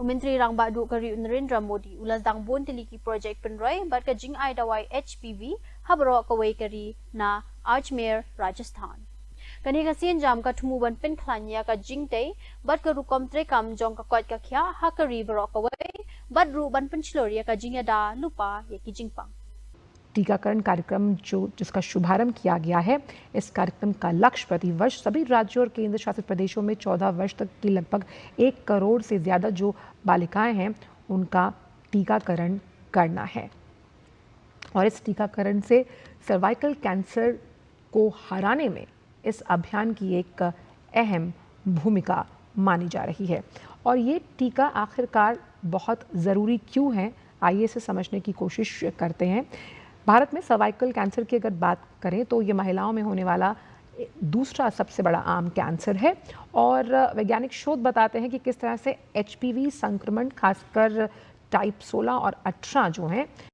Menteri Rang Badu Kari Narendra Modi ulas dang bon tiliki project penroy bat ka jing ai dawai HPV habro kawai kari na Ajmer Rajasthan. Kani ka sin jam ka thumuban pen khlanya ka jingte bat ka rukom tre kam jong ka kwat ka khya hakari bro kawai bat ru ban pen chloria ka jingya da lupa ye ki jingpang. टीकाकरण कार्यक्रम जिसका शुभारंभ किया गया है, इस कार्यक्रम का लक्ष्य प्रति वर्ष सभी राज्यों और केंद्र शासित प्रदेशों में 14 वर्ष तक की लगभग 1 करोड़ से ज्यादा जो बालिकाएं हैं उनका टीकाकरण करना है। और इस टीकाकरण से सर्वाइकल कैंसर को हराने में इस अभियान की एक अहम भूमिका मानी जा रही है। और ये टीका आखिरकार बहुत ज़रूरी क्यों है, आइए इसे समझने की कोशिश करते हैं। भारत में सर्वाइकल कैंसर की अगर बात करें तो ये महिलाओं में होने वाला दूसरा सबसे बड़ा आम कैंसर है और वैज्ञानिक शोध बताते हैं कि किस तरह से HPV संक्रमण खासकर टाइप 16 और 18 जो हैं